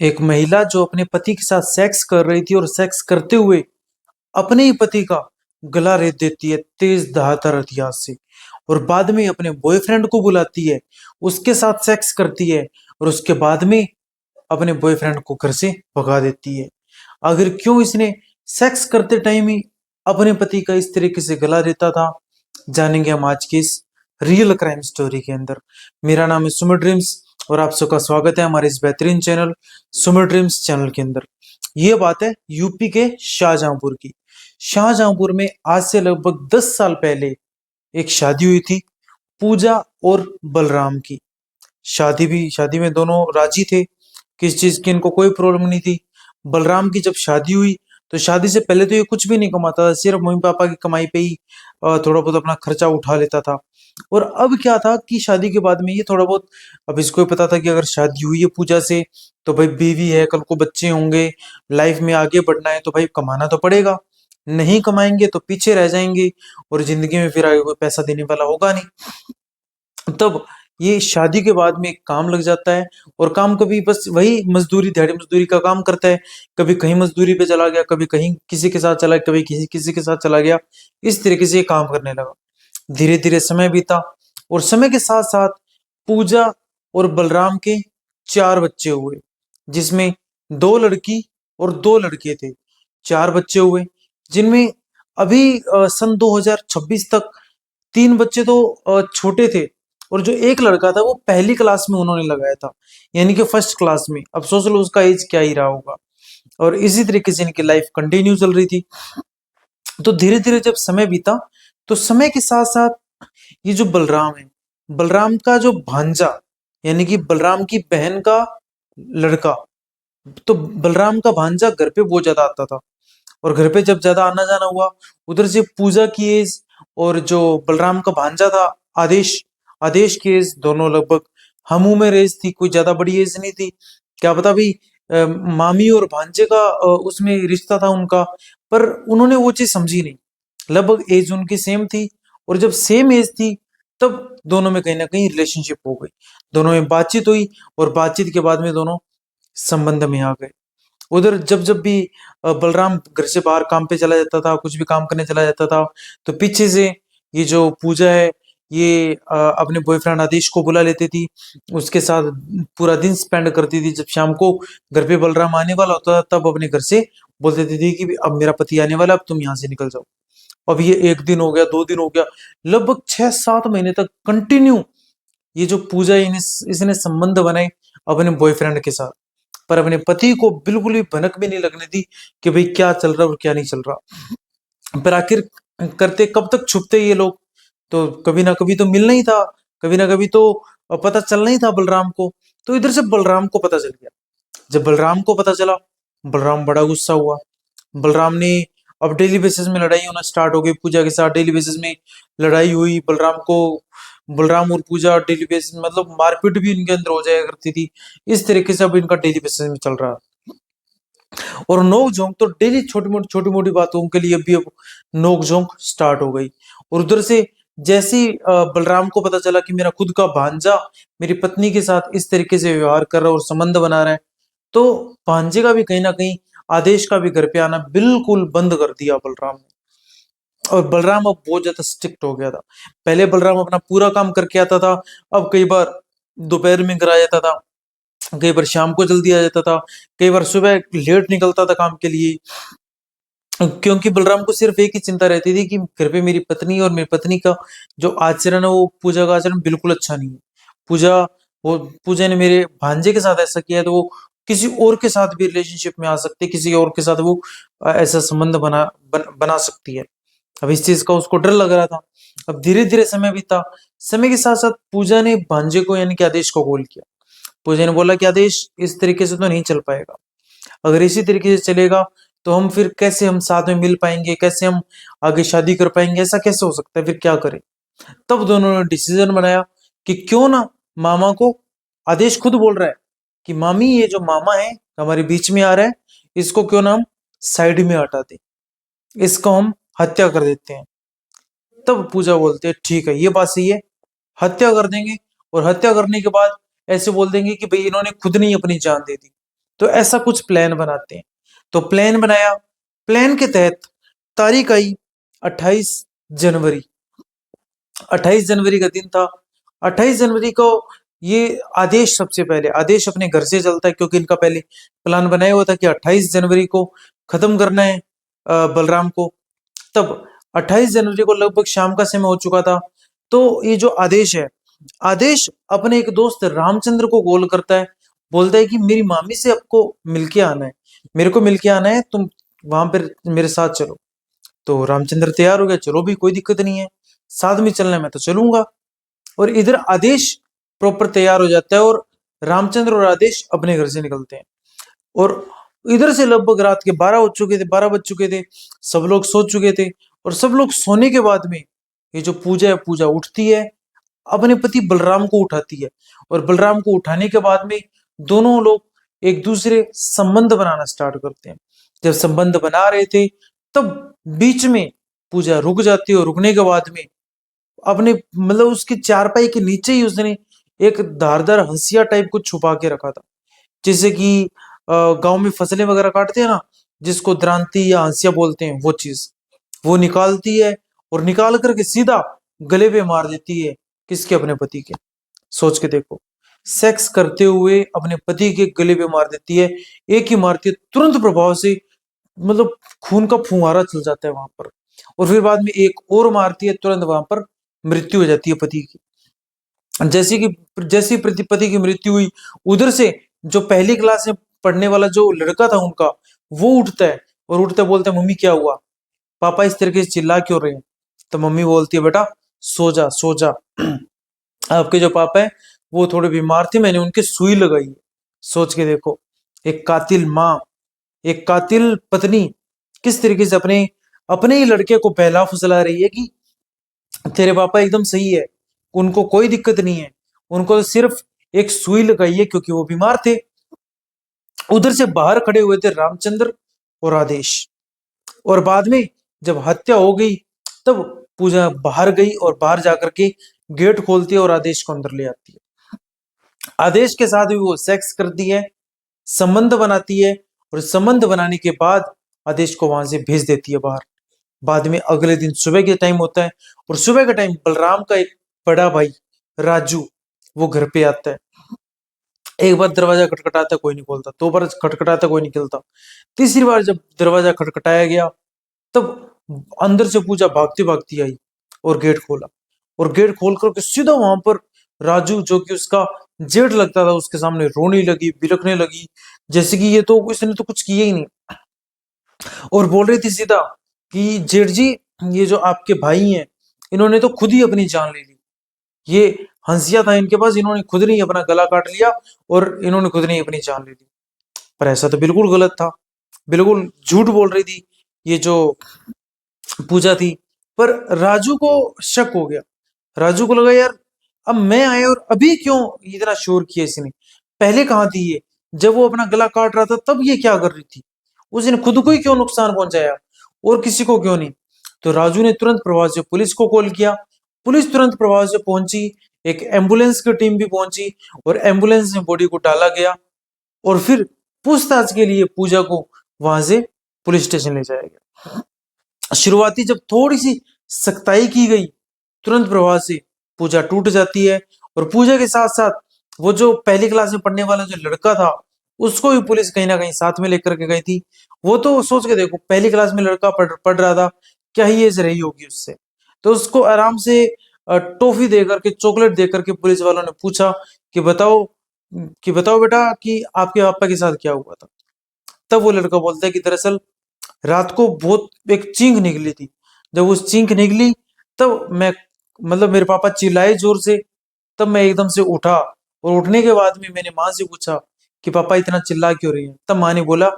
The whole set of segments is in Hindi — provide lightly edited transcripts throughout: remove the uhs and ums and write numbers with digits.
एक महिला जो अपने पति के साथ सेक्स कर रही थी और सेक्स करते हुए अपने ही पति का गला रेत देती है तेज धारदार हथियार से, और बाद में अपने बॉयफ्रेंड को बुलाती है, उसके साथ सेक्स करती है, और उसके बाद में अपने बॉयफ्रेंड को घर से भगा देती है। आखिर क्यों इसने सेक्स करते टाइम ही अपने पति का इस तरीके से गला रेता था, जानेंगे हम आज की इस रियल क्राइम स्टोरी के अंदर। मेरा नाम है सुमित ड्रीम्स और आप सबका स्वागत है हमारे इस बेहतरीन चैनल सुमित ड्रीम्स चैनल के अंदर। ये बात है यूपी के शाहजहांपुर की। शाहजहांपुर में आज से लगभग 10 साल पहले एक शादी हुई थी, पूजा और बलराम की। शादी में दोनों राजी थे, किस चीज की इनको कोई प्रॉब्लम नहीं थी। बलराम की जब शादी हुई तो शादी से पहले तो ये कुछ भी नहीं कमाता था, सिर्फ मम्मी पापा की कमाई पे ही थोड़ा बहुत अपना खर्चा उठा लेता था। और अब क्या था कि शादी के बाद में ये थोड़ा बहुत, अब इसको भी पता था कि अगर शादी हुई है पूजा से तो भाई बीवी है, कल को बच्चे होंगे, लाइफ में आगे बढ़ना है तो भाई कमाना तो पड़ेगा, नहीं कमाएंगे तो पीछे रह जाएंगे और जिंदगी में फिर आगे कोई पैसा देने वाला होगा नहीं। तब ये शादी के बाद में एक काम लग जाता है, और काम कभी बस वही मजदूरी, दिहाड़ी मजदूरी का काम करता है। कभी कहीं मजदूरी पे चला गया, कभी कहीं किसी के साथ चला, कभी किसी किसी के साथ चला गया। इस तरीके से ये काम करने लगा। धीरे धीरे समय बीता और समय के साथ साथ पूजा और बलराम के 4 बच्चे हुए, जिसमें 2 लड़की और 2 लड़के थे। 4 बच्चे हुए जिनमें अभी सन 2026 तक 3 बच्चे तो छोटे थे, और जो एक लड़का था वो पहली क्लास में उन्होंने लगाया था, यानी कि फर्स्ट क्लास में। अब सोच लो उसका एज क्या ही रहा होगा। और इसी तरीके से इनकी लाइफ कंटिन्यू चल रही थी। तो धीरे धीरे जब समय बीता तो समय के साथ साथ ये जो बलराम है, बलराम का जो भांजा, यानी कि बलराम की बहन का लड़का, तो बलराम का भांजा घर पे बहुत ज्यादा आता था। और घर पे जब ज्यादा आना जाना हुआ, उधर से पूजा की एज और जो बलराम का भांजा था आदेश, आदेश की एज दोनों लगभग हम उम्र एज थी, कोई ज्यादा बड़ी एज नहीं थी। क्या पता भी मामी और भांजे का उसमें रिश्ता था उनका, पर उन्होंने वो चीज समझी नहीं। लगभग एज उनकी सेम थी, और जब सेम एज थी तब दोनों में कहीं ना कहीं रिलेशनशिप हो गई, दोनों में बातचीत हुई, और बातचीत के बाद में दोनों संबंध में आ गए। उधर जब जब भी बलराम घर से बाहर काम पे चला जाता था, कुछ भी काम करने चला जाता था, तो पीछे से ये जो पूजा है ये अपने बॉयफ्रेंड आदेश को बुला लेती थी, उसके साथ पूरा दिन स्पेंड करती थी। जब शाम को घर पे बलराम आने वाला होता था तब अपने घर से बोल देती थी कि अब मेरा पति आने वाला, अब तुम यहाँ से निकल जाओ। अब ये 1 दिन हो गया, 2 दिन हो गया, लगभग 6-7 महीने तक कंटिन्यू ये जो पूजा है, इसने संबंध बनाए अपने बॉयफ्रेंड के साथ, पर अपने पति को बिल्कुल भी भनक भी नहीं लगने दी कि भाई क्या चल रहा है और क्या नहीं चल रहा। पर आखिर करते कब तक छुपते ये लोग, तो कभी ना कभी तो मिलना ही था, कभी ना कभी तो पता चलना ही था बलराम को। तो इधर से बलराम को पता चल गया। जब बलराम को पता चला, बलराम बड़ा गुस्सा हुआ। बलराम ने अब डेली बेसिस में लड़ाई होना स्टार्ट हो गई, पूजा के साथ डेली बेसिस में लड़ाई हुई। बलराम और पूजा डेली बेसिस मतलब मारपीट भी इनके अंदर हो जाया करती थी। इस तरीके से अब इनका डेली बेसिस में चल रहा। और नोक झोंक तो डेली छोटी मोटी बातों के लिए भी अब नोक झोंक स्टार्ट हो गई। और उधर से जैसे ही बलराम को पता चला कि मेरा खुद का भांजा मेरी पत्नी के साथ इस तरीके से व्यवहार कर रहा है और संबंध बना रहा है, तो भांजे का भी कहीं ना कहीं, आदेश का भी घर पे आना बिल्कुल बंद कर दिया बलराम ने। और बलराम अब बहुत ज्यादा स्ट्रिक्ट हो गया था। पहले बलराम अपना पूरा काम करके आता था, अब कई बार दोपहर में करा जाता था, कई बार शाम को जल्दी आ जाता था, कई बार सुबह लेट निकलता था काम के लिए। क्योंकि बलराम को सिर्फ एक ही चिंता रहती थी कि घर पे मेरी पत्नी और मेरी पत्नी का जो आचरण है, वो पूजा का आचरण बिल्कुल अच्छा नहीं है। पूजा वो पूजा ने मेरे भांजे के साथ ऐसा किया है, तो वो किसी और के साथ भी रिलेशनशिप में आ सकती है, किसी और के साथ वो ऐसा संबंध बना सकती है। अब इस चीज का उसको डर लग रहा था। अब धीरे धीरे समय बीता, समय के साथ साथ पूजा ने भांजे को यानी कि आदेश को कॉल किया। पूजा ने बोला कि आदेश, इस तरीके से तो नहीं चल पाएगा। अगर इसी तरीके से चलेगा तो हम फिर कैसे हम साथ में मिल पाएंगे, कैसे हम आगे शादी कर पाएंगे, ऐसा कैसे हो सकता है, फिर क्या करें। तब दोनों ने डिसीजन बनाया कि क्यों ना मामा को, आदेश खुद बोल रहा है कि मामी ये जो मामा है हमारे बीच में आ रहा है, इसको क्यों ना हम साइड में हटा दें, इसको हम हत्या कर देते हैं। तब पूजा बोलते हैं ठीक है, ये बात सही है, हत्या कर देंगे। और हत्या करने के बाद ऐसे बोल देंगे कि भाई इन्होंने खुद नहीं अपनी जान दे दी, तो ऐसा कुछ प्लान बनाते हैं। तो प्लान बनाया, प्लान के तहत तारीख आई 28 जनवरी। 28 जनवरी का दिन था। 28 जनवरी को ये आदेश, सबसे पहले आदेश अपने घर से चलता है, क्योंकि इनका पहले प्लान बनाया हुआ था कि 28 जनवरी को खत्म करना है बलराम को। तब 28 जनवरी को लगभग शाम का समय हो चुका था। तो ये जो आदेश है, आदेश अपने एक दोस्त रामचंद्र को कॉल करता है, बोलता है कि मेरी मामी से आपको मिलके आना है, मेरे को मिलके आना है, तुम वहां पर मेरे साथ चलो। तो रामचंद्र तैयार हो गया, चलो भी कोई दिक्कत नहीं है, साथ में चलना है, मैं तो चलूंगा। और इधर आदेश प्रॉपर तैयार हो जाता है और रामचंद्र और आदेश अपने घर से निकलते हैं। और इधर से लगभग रात के 12 हो चुके थे, 12 बज चुके थे, सब लोग सो चुके थे। और सब लोग सोने के बाद में ये जो पूजा है, पूजा उठती है, अपने पति बलराम को उठाती है। और बलराम को उठाने के बाद में दोनों लोग एक दूसरे संबंध बनाना स्टार्ट करते हैं। जब संबंध बना रहे थे, तब बीच में पूजा रुक जाती है। और रुकने के बाद में अपने मतलब उसकी चारपाई के नीचे ही उसने एक धारदार हंसिया टाइप कुछ छुपा के रखा था, जैसे कि गांव में फसलें वगैरह काटते हैं ना, जिसको द्रांति या हंसिया बोलते हैं, वो चीज वो निकालती है। और निकाल करके सीधा गले पे मार देती है, किसके? अपने पति के। सोच के देखो, सेक्स करते हुए अपने पति के गले पे मार देती है। एक ही मारती है, तुरंत प्रभाव से मतलब खून का फुहारा चल जाता है वहां पर। और फिर बाद में एक और मारती है, तुरंत वहां पर मृत्यु हो जाती है पति की। जैसी पति की मृत्यु हुई, उधर से जो पहली क्लास में पढ़ने वाला जो लड़का था उनका, वो उठता है और उठते बोलता है, मम्मी क्या हुआ? पापा इस तरीके से चिल्ला क्यों रहे हैं? तो मम्मी बोलती है, बेटा सो जा सो जा। आपके जो पापा है वो थोड़े बीमार थे, मैंने उनके सुई लगाई है। सोच के देखो, एक कातिल माँ, एक कातिल पत्नी किस तरीके से अपने अपने ही लड़के को बहला फुसला रही है कि तेरे पापा एकदम सही है, उनको कोई दिक्कत नहीं है, उनको तो सिर्फ एक सुई लगाई है क्योंकि वो बीमार थे। उधर से बाहर खड़े हुए थे रामचंद्र और आदेश। और बाद में जब हत्या हो गई, तब पूजा बाहर गई और बाहर जाकर के गेट खोलती है और आदेश को अंदर ले आती है। आदेश के साथ भी वो सेक्स करती है, संबंध बनाती है। और संबंध बनाने के बाद आदेश को वहां से भेज देती है बाहर। बाद में अगले दिन सुबह के टाइम होता है, और सुबह के टाइम बलराम का एक बड़ा भाई राजू वो घर पे आता है। एक बार दरवाजा खटखटाता, कोई नहीं खोलता। दो बार खटखटाता, कोई नहीं खोलता। तीसरी बार जब दरवाजा खटखटाया गया, तब अंदर से पूजा भागती भागती आई और गेट खोला। और गेट खोल करके सीधा वहां पर राजू, जो कि उसका जेठ लगता था, उसके सामने रोने लगी, बिलखने लगी, जैसे कि ये तो इसने तो कुछ किया ही नहीं। और बोल रही थी सीधा कि जेठ जी, ये जो आपके भाई हैं, इन्होंने तो खुद ही अपनी जान ले ली। ये हंसिया था इनके पास, इन्होंने खुद नहीं अपना गला काट लिया और इन्होंने खुद नहीं अपनी जान ले ली। पर ऐसा तो बिल्कुल गलत था, बिल्कुल झूठ बोल रही थी ये जो पूजा थी। पर राजू को शक हो गया। राजू को लगा, यार अब मैं आया और अभी क्यों इतना शोर किया इसने? पहले कहाँ थी ये? जब वो अपना गला काट रहा था तब ये क्या कर रही थी? उसने खुद को ही क्यों नुकसान पहुंचाया और किसी को क्यों नहीं? तो राजू ने तुरंत प्रभाव से पुलिस को कॉल किया। पुलिस तुरंत प्रभाव से पहुंची, एक एम्बुलेंस की टीम भी पहुंची और एम्बुलेंस में बॉडी को डाला गया। और फिर पूछताछ के लिए पूजा को वहां से पुलिस स्टेशन ले जाया गया। शुरुआती जब थोड़ी सी सख्ताई की गई, तुरंत प्रभाव से पूजा टूट जाती है। और पूजा के साथ साथ वो जो पहली क्लास में पढ़ने वाला जो लड़का था, उसको भी पुलिस कहीं ना कहीं साथ में लेकर के गई थी। वो तो सोच के देखो, पहली क्लास में लड़का पढ़ रहा था, क्या ही एज रही होगी उससे। तो उसको आराम से टॉफी दे करके, चॉकलेट दे करके पुलिस वालों ने पूछा कि बताओ बेटा कि आपके पापा के साथ क्या हुआ था। तब वो लड़का बोलता है कि दरअसल रात को बहुत एक चींख निकली थी। जब उस चींख निकली, तब मैं मतलब मेरे पापा चिल्लाए जोर से, तब मैं एकदम से उठा। और उठने के बाद में मैंने माँ से पूछा कि पापा इतना चिल्ला क्यों रही है? तब माँ ने बोला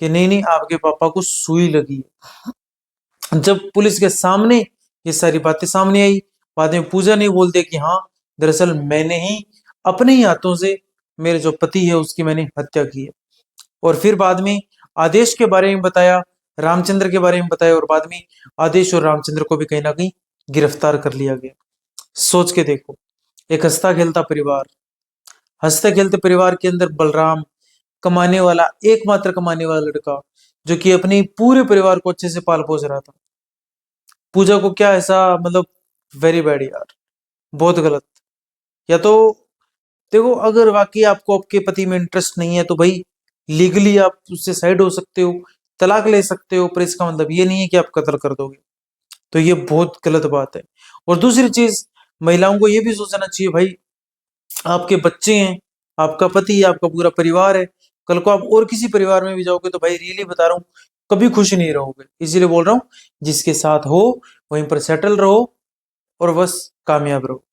कि नहीं नहीं, आपके पापा को सुई लगी है। जब पुलिस के सामने ये सारी बातें सामने आई, बाद में पूजा ने बोलते कि हाँ, दरअसल मैंने ही अपने ही हाथों से मेरे जो पति है उसकी मैंने हत्या की है। और फिर बाद में आदेश के बारे में बताया, रामचंद्र के बारे में बताया, और बाद में आदेश और रामचंद्र को भी कहीं ना कहीं गिरफ्तार कर लिया गया। सोच के देखो, एक हंसता खेलता परिवार, हंसते खेलते परिवार के अंदर बलराम कमाने वाला, एकमात्र कमाने वाला लड़का, जो कि अपने पूरे परिवार को अच्छे से पाल पोस रहा था। पूजा को क्या ऐसा, मतलब वेरी बैड यार, बहुत गलत। या तो देखो, अगर वाकई आपको आपके पति में इंटरेस्ट नहीं है तो भाई लीगली आप उससे साइड हो सकते हो, तलाक ले सकते हो, पर इसका मतलब ये नहीं है कि आप कत्ल कर दोगे। तो ये बहुत गलत बात है। और दूसरी चीज, महिलाओं को ये भी सोचना चाहिए भाई, आपके बच्चे हैं, आपका पति है, आपका पूरा परिवार है। कल को आप और किसी परिवार में भी जाओगे तो भाई रियली बता रहा हूँ, कभी खुश नहीं रहोगे। इसीलिए बोल रहा हूँ, जिसके साथ हो वहीं पर सेटल रहो और बस कामयाब रहो।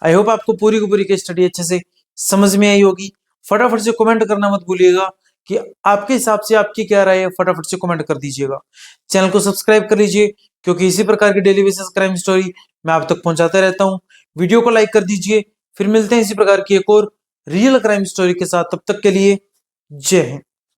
आई होप आपको पूरी की पूरी केस स्टडी अच्छे से समझ में आई होगी। फटाफट से कमेंट करना मत भूलिएगा कि आपके हिसाब से आपकी क्या राय है, फटाफट से कमेंट कर दीजिएगा। चैनल को सब्सक्राइब कर लीजिए, क्योंकि इसी प्रकार की डेली बेसिस क्राइम स्टोरी मैं आप तक पहुंचाता रहता हूं। वीडियो को लाइक कर दीजिए। फिर मिलते हैं इसी प्रकार की एक और रियल क्राइम स्टोरी के साथ। तब तक के लिए जय हिंद।